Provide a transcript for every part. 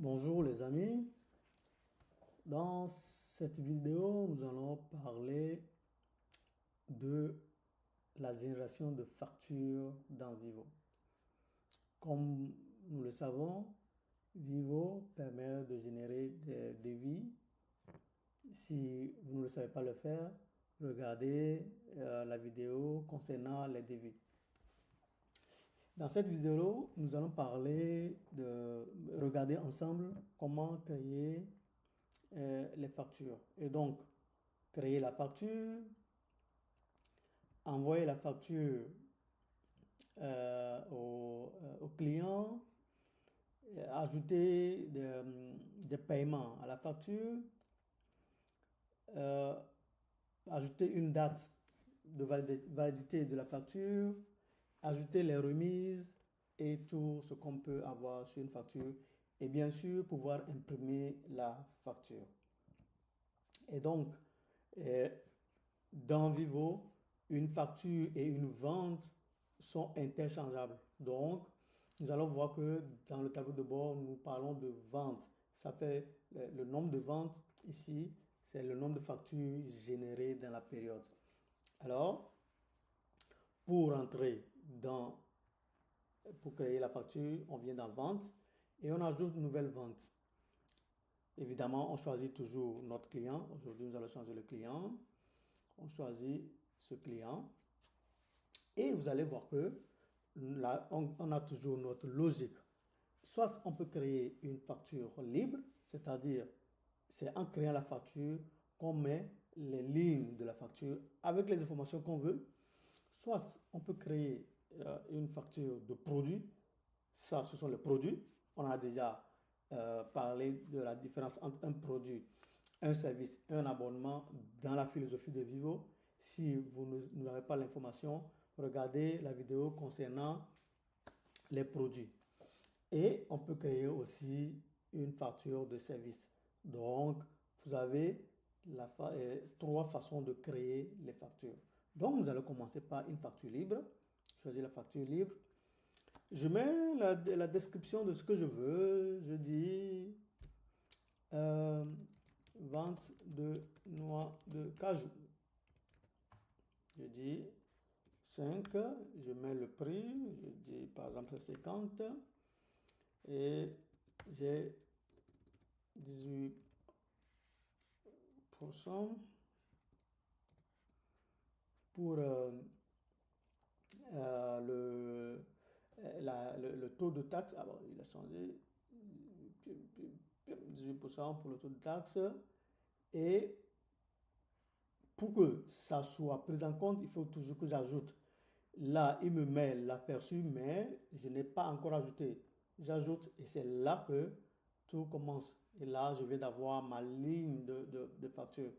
Bonjour les amis, dans cette vidéo nous allons parler de la génération de factures dans Vivo. Comme nous le savons, Vivo permet de générer des devis. Si vous ne le savez pas le faire, regardez la vidéo concernant les devis. Dans cette vidéo, nous allons regarder ensemble comment créer les factures. Et donc, créer la facture, envoyer la facture au client, ajouter des paiements à la facture, euh, ajouter une date de validité de la facture, ajouter les remises et tout ce qu'on peut avoir sur une facture et bien sûr pouvoir imprimer la facture. Et donc, dans Vivo, une facture et une vente sont interchangeables. Donc, nous allons voir que dans le tableau de bord, nous parlons de vente. Ça fait le nombre de ventes ici, c'est le nombre de factures générées dans la période. Alors, pour entrer pour créer la facture, on vient dans vente et on ajoute une nouvelle vente. Évidemment, on choisit toujours notre client. Aujourd'hui, nous allons changer le client. On choisit ce client et vous allez voir que là, on a toujours notre logique. Soit on peut créer une facture libre, c'est-à-dire c'est en créant la facture qu'on met les lignes de la facture avec les informations qu'on veut. Soit on peut créer une facture de produit. Ça, ce sont les produits. On a déjà parlé de la différence entre un produit, un service et un abonnement dans la philosophie de Vivo. Si vous n'avez pas l'information, regardez la vidéo concernant les produits. Et on peut créer aussi une facture de service. Donc, vous avez trois façons de créer les factures. Donc, nous allons commencer par une facture libre. Choisir la facture libre. Je mets la description de ce que je veux. Je dis vente de noix de cajou. Je dis 5. Je mets le prix. Je dis par exemple 50. Et j'ai 18% pour le taux de taxe. Ah bon, il a changé. 18% pour le taux de taxe. Et pour que ça soit pris en compte, il faut toujours que j'ajoute. Là, il me met l'aperçu, mais je n'ai pas encore ajouté. J'ajoute et c'est là que tout commence. Et là, je viens d'avoir ma ligne de facture.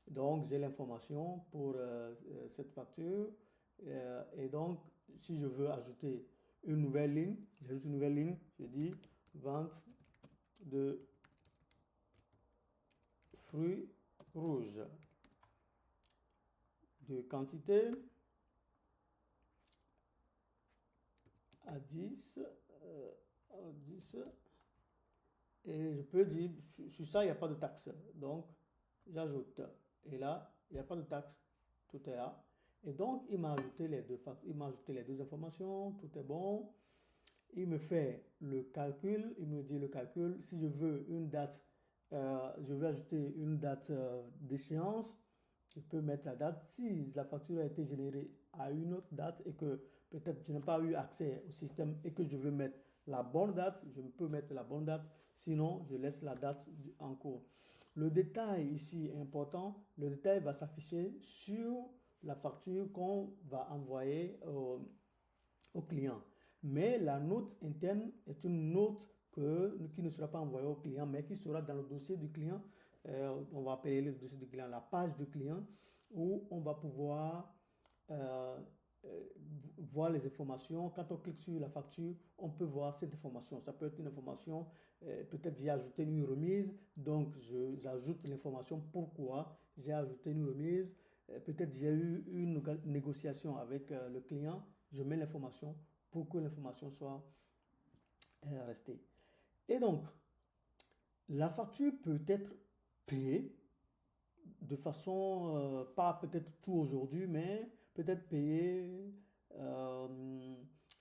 Donc, j'ai l'information pour cette facture. Et donc, si je veux ajouter une nouvelle ligne, j'ajoute une nouvelle ligne. Je dis vente de fruits rouges de quantité à 10. À 10. Et je peux dire, sur ça, il n'y a pas de taxe. Donc, j'ajoute. Et là, il n'y a pas de taxe. Tout est là. Et donc, il m'a ajouté les deux informations. Tout est bon. Il me fait le calcul. Il me dit le calcul. Si je veux une date, je veux ajouter une date d'échéance. Je peux mettre la date. Si la facture a été générée à une autre date et que peut-être je n'ai pas eu accès au système et que je veux mettre la bonne date, je peux mettre la bonne date. Sinon, je laisse la date en cours. Le détail ici est important. Le détail va s'afficher sur la facture qu'on va envoyer au client. Mais la note interne est une note qui ne sera pas envoyée au client, mais qui sera dans le dossier du client. On va appeler le dossier du client la page du client, où on va pouvoir euh, voir les informations. Quand on clique sur la facture, on peut voir cette information. Ça peut être une information, peut-être j'ai ajouté une remise, donc j'ajoute l'information pourquoi j'ai ajouté une remise. Peut-être j'ai eu une négociation avec le client, je mets l'information pour que l'information soit restée. Et donc, La facture peut être payée de façon, pas peut-être tout aujourd'hui, mais peut-être payée euh,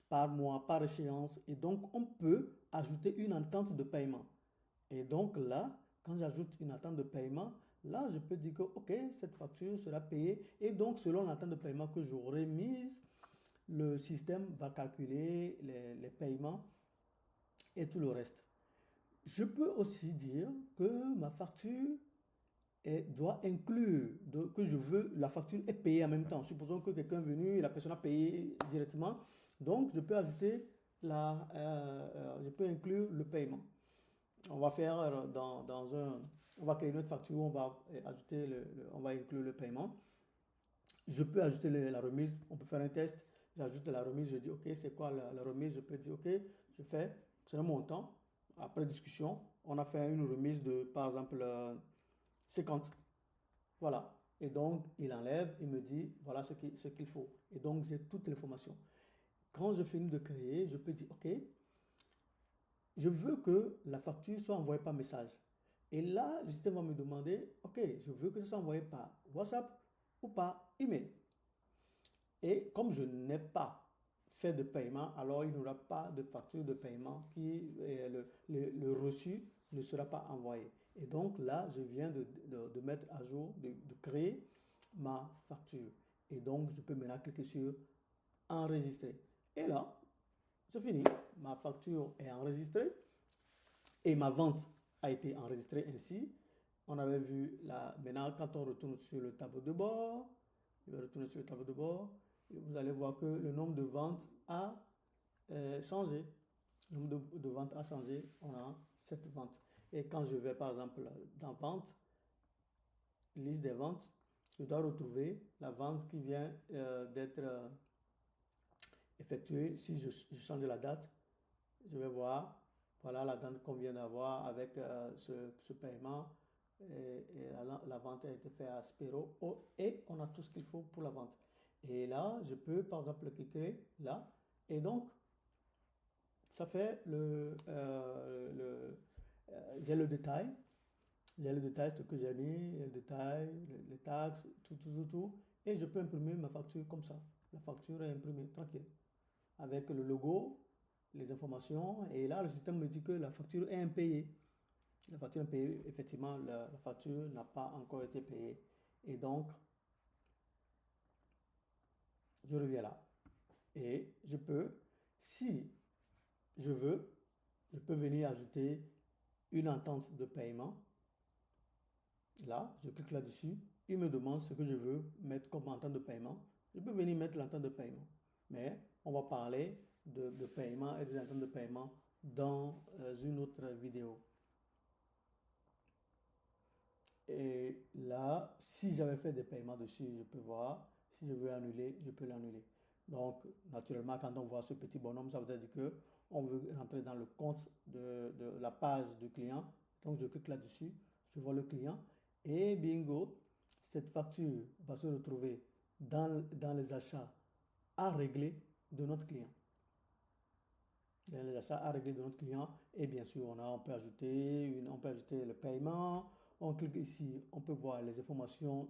par mois, par échéance. Et donc, on peut ajouter une entente de paiement. Et donc là, quand j'ajoute une attente de paiement, là, je peux dire que, OK, cette facture sera payée. Et donc, selon l'attente de paiement que j'aurai mise, le système va calculer les paiements et tout le reste. Je peux aussi dire que ma facture doit inclure que je veux, la facture est payée en même temps. Supposons que quelqu'un est venu et la personne a payé directement. Donc, je peux ajouter je peux inclure le paiement. On va faire on va créer une autre facture, on va ajouter on va inclure le paiement. Je peux ajouter la remise, on peut faire un test, j'ajoute la remise, je dis ok, c'est quoi la remise, je peux dire ok, je fais, c'est un montant, après discussion, on a fait une remise de par exemple 50, voilà. Et donc il enlève, il me dit voilà ce qu'il faut. Et donc j'ai toutes les informations. Quand je finis de créer, je peux dire ok, je veux que la facture soit envoyée par message. Et là, le système va me demander, ok, je veux que ça soit envoyé par WhatsApp ou par email. Et comme je n'ai pas fait de paiement, alors il n'y aura pas de facture de paiement le reçu ne sera pas envoyé. Et donc là, je viens de mettre à jour, de créer ma facture. Et donc, je peux maintenant cliquer sur enregistrer. Et là, c'est fini. Ma facture est enregistrée et ma vente a été enregistrée ainsi. On avait vu là, maintenant, quand on retourne sur le tableau de bord, je vais retourner sur le tableau de bord, et vous allez voir que le nombre de ventes a changé. Le nombre de ventes a changé. On a 7 ventes. Et quand je vais par exemple dans vente, liste des ventes, je dois retrouver la vente qui vient d'être effectuée. Si je change la date, je vais voir, voilà la date qu'on vient d'avoir avec ce paiement. Et la vente a été faite à Spero et on a tout ce qu'il faut pour la vente. Et là, je peux par exemple cliquer là. Et donc, ça fait j'ai le détail. J'ai le détail, ce que j'ai mis, le détail, les taxes, tout. Et je peux imprimer ma facture comme ça. La facture est imprimée, tranquille. Avec le logo, les informations. Et là, le système me dit que la facture est impayée. La facture est impayée, effectivement, la facture n'a pas encore été payée. Et donc, je reviens là. Et je peux, si je veux, je peux venir ajouter une entente de paiement. Là, je clique là-dessus. Il me demande ce que je veux mettre comme entente de paiement. Je peux venir mettre l'entente de paiement. Mais on va parler de paiement et des ententes de paiement dans une autre vidéo. Et là, si j'avais fait des paiements dessus, je peux voir. Si je veux annuler, je peux l'annuler. Donc, naturellement, quand on voit ce petit bonhomme, ça veut dire que on veut rentrer dans le compte de la page du client. Donc, je clique là-dessus, je vois le client et bingo, cette facture va se retrouver dans les achats à régler de notre client. Dans les achats à régler de notre client. Et bien sûr, on peut ajouter le paiement. On clique ici, on peut voir les informations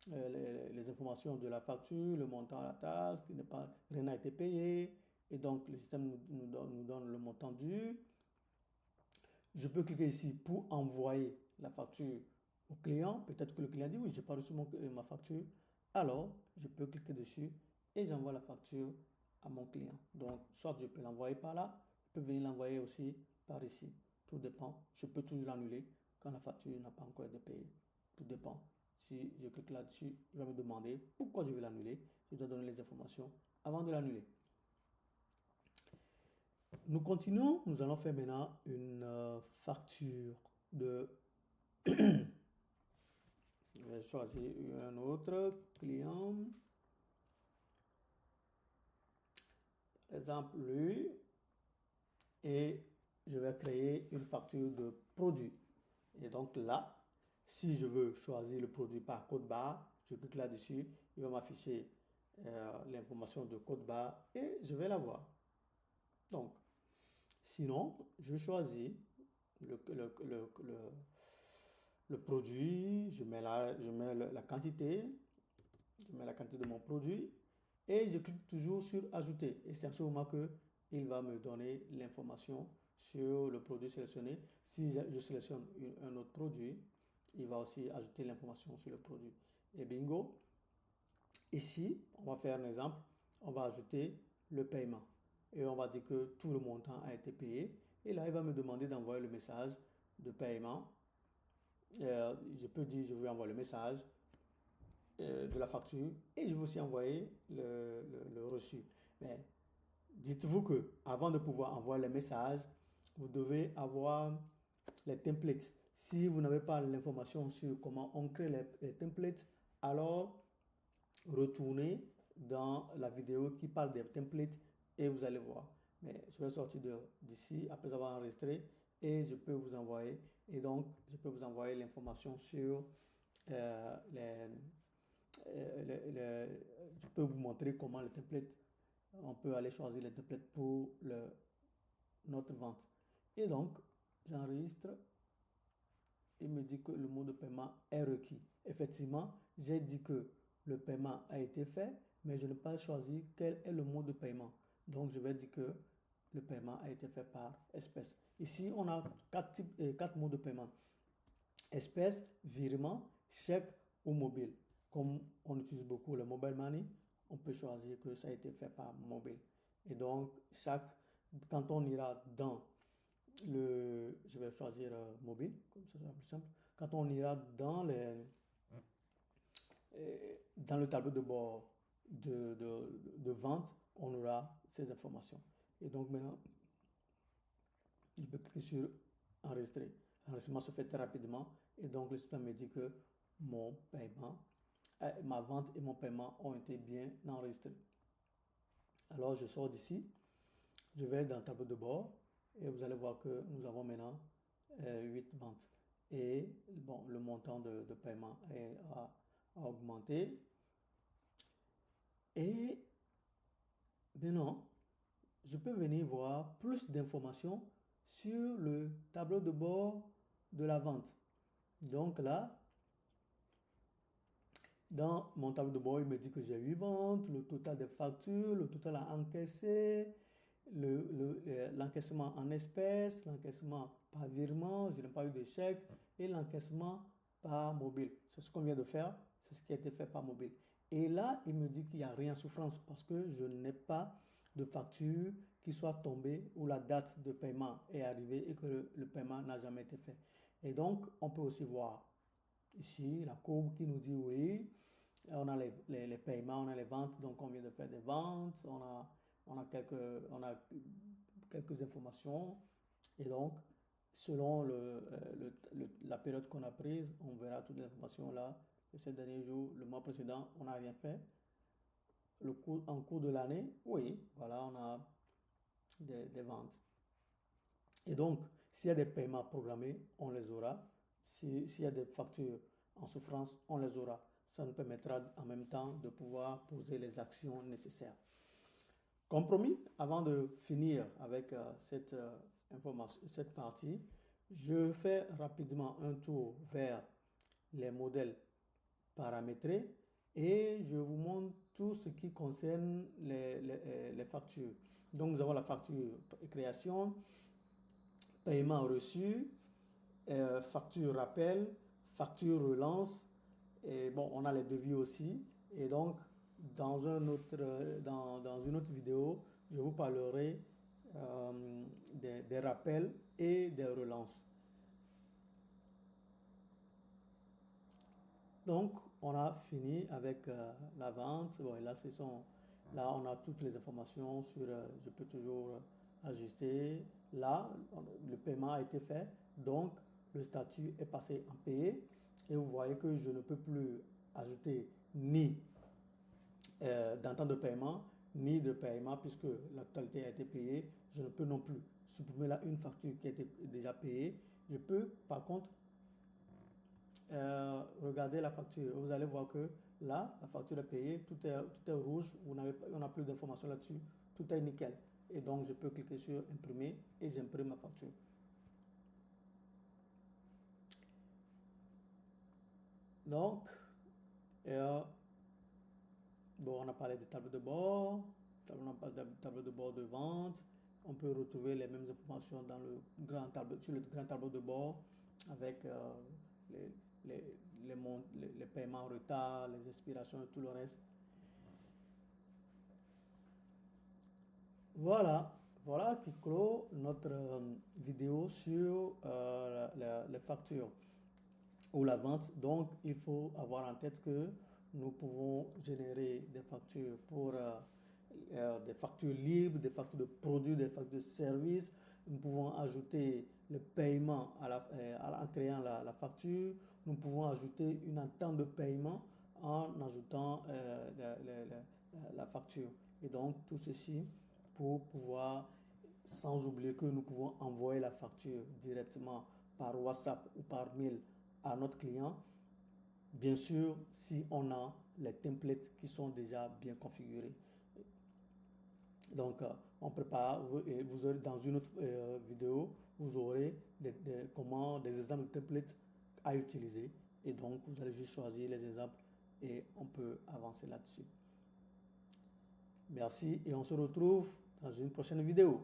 les informations de la facture, le montant à la taxe, rien n'a été payé, et donc le système nous donne le montant dû. Je peux cliquer ici pour envoyer la facture au client. Peut-être que le client dit oui, j'ai pas reçu ma facture. Alors, je peux cliquer dessus et j'envoie la facture à mon client. Donc, soit je peux l'envoyer par là, je peux venir l'envoyer aussi par ici. Tout dépend. Je peux toujours l'annuler quand la facture n'a pas encore été payée. Tout dépend. Si je clique là-dessus, il va me demander pourquoi je vais l'annuler. Je dois donner les informations avant de l'annuler. Nous continuons. Nous allons faire maintenant une facture de... Je vais choisir un autre client. Par exemple, lui. Et je vais créer une facture de produit. Et donc là, si je veux choisir le produit par code barre, je clique là-dessus. Il va m'afficher l'information de code barre et je vais la voir. Donc, sinon, je choisis le, le, le, le, le produit, je mets la quantité, je mets la quantité de mon produit et je clique toujours sur ajouter. Et c'est à ce moment que il va me donner l'information sur le produit sélectionné. Si je sélectionne un autre produit, il va aussi ajouter l'information sur le produit. Et bingo, ici, on va faire un exemple, on va ajouter le paiement. Et on va dire que tout le montant a été payé. Et là, il va me demander d'envoyer le message de paiement. Je peux dire, je veux envoyer le message de la facture et je vais aussi envoyer le reçu. Mais dites-vous que avant de pouvoir envoyer les messages, vous devez avoir les templates. Si vous n'avez pas l'information sur comment on crée les templates, alors retournez dans la vidéo qui parle des templates et vous allez voir. Mais je vais sortir d'ici après avoir enregistré et je peux vous envoyer. Et donc, je peux vous envoyer l'information sur les, je peux vous montrer comment le template, on peut aller choisir les templates pour notre vente. Et donc, j'enregistre. Il me dit que le mot de paiement est requis. Effectivement, j'ai dit que le paiement a été fait, mais je n'ai pas choisi quel est le mot de paiement. Donc, je vais dire que le paiement a été fait par espèce. Ici, on a quatre mots de paiement. Espèce, virement, chèque ou mobile. Comme on utilise beaucoup le mobile money, on peut choisir que ça a été fait par mobile. Et donc, quand on ira dans je vais choisir mobile, comme ça sera plus simple. Quand on ira dans le tableau de bord de vente, on aura ces informations. Et donc maintenant, je peux cliquer sur enregistrer. L'enregistrement se fait très rapidement et donc le système me dit que mon paiement, ma vente et mon paiement ont été bien enregistrés. Alors je sors d'ici, je vais dans le tableau de bord et vous allez voir que nous avons maintenant 8 ventes. Et bon, le montant de paiement a augmenté. Et maintenant, je peux venir voir plus d'informations sur le tableau de bord de la vente. Donc là, dans mon tableau de bord, il me dit que j'ai 8 ventes, le total des factures, le total à encaisser, l'encaissement en espèces, l'encaissement par virement, je n'ai pas eu de chèque, et l'encaissement par mobile. C'est ce qu'on vient de faire, c'est ce qui a été fait par mobile. Et là, il me dit qu'il n'y a rien sous France parce que je n'ai pas de facture qui soit tombée où la date de paiement est arrivée et que le paiement n'a jamais été fait. Et donc, on peut aussi voir ici la courbe qui nous dit oui, on a les paiements, on a les ventes, donc on vient de faire des ventes, on a quelques informations. Et donc, selon la période qu'on a prise, on verra toutes les informations là. De ces derniers jours, le mois précédent, on n'a rien fait. En cours de l'année, oui, voilà, on a des ventes. Et donc, s'il y a des paiements programmés, on les aura. S'il y a des factures en souffrance, on les aura. Ça nous permettra en même temps de pouvoir poser les actions nécessaires. Compromis, avant de finir avec cette partie, je fais rapidement un tour vers les modèles paramétrés et je vous montre tout ce qui concerne les factures. Donc nous avons la facture création, paiement reçu, facture rappel, facture relance, et bon, on a les devis aussi. Et donc, dans une autre vidéo, je vous parlerai des rappels et des relances. Donc, on a fini avec la vente. Bon, et là, là, on a toutes les informations sur, je peux toujours ajuster. Là, le paiement a été fait. Donc, le statut est passé en payé. Et vous voyez que je ne peux plus ajouter ni d'entente de paiement, ni de paiement puisque la totalité a été payée. Je ne peux non plus supprimer là une facture qui a été déjà payée. Je peux, par contre, regardez la facture. Vous allez voir que là, la facture est payée, tout est rouge, on n'a plus d'informations là-dessus, tout est nickel. Et donc, je peux cliquer sur imprimer et j'imprime ma facture. Donc, bon, on a parlé des tableaux de bord, on a parlé des tableaux de bord de vente. On peut retrouver les mêmes informations dans le grand tableau, sur le grand tableau de bord avec les, les paiements en retard, les expirations et tout le reste. Voilà, voilà qui clôt notre vidéo sur les factures ou la vente. Donc, il faut avoir en tête que nous pouvons générer des factures pour des factures libres, des factures de produits, des factures de services. Nous pouvons ajouter le paiement en créant la facture. Nous pouvons ajouter une entente de paiement en ajoutant la facture. Et donc, tout ceci pour pouvoir, sans oublier que nous pouvons envoyer la facture directement par WhatsApp ou par mail à notre client, bien sûr si on a les templates qui sont déjà bien configurés. Donc on prépare, vous aurez dans une autre vidéo, vous aurez des exemples de templates à utiliser et donc vous allez juste choisir les exemples et on peut avancer là-dessus. Merci et on se retrouve dans une prochaine vidéo.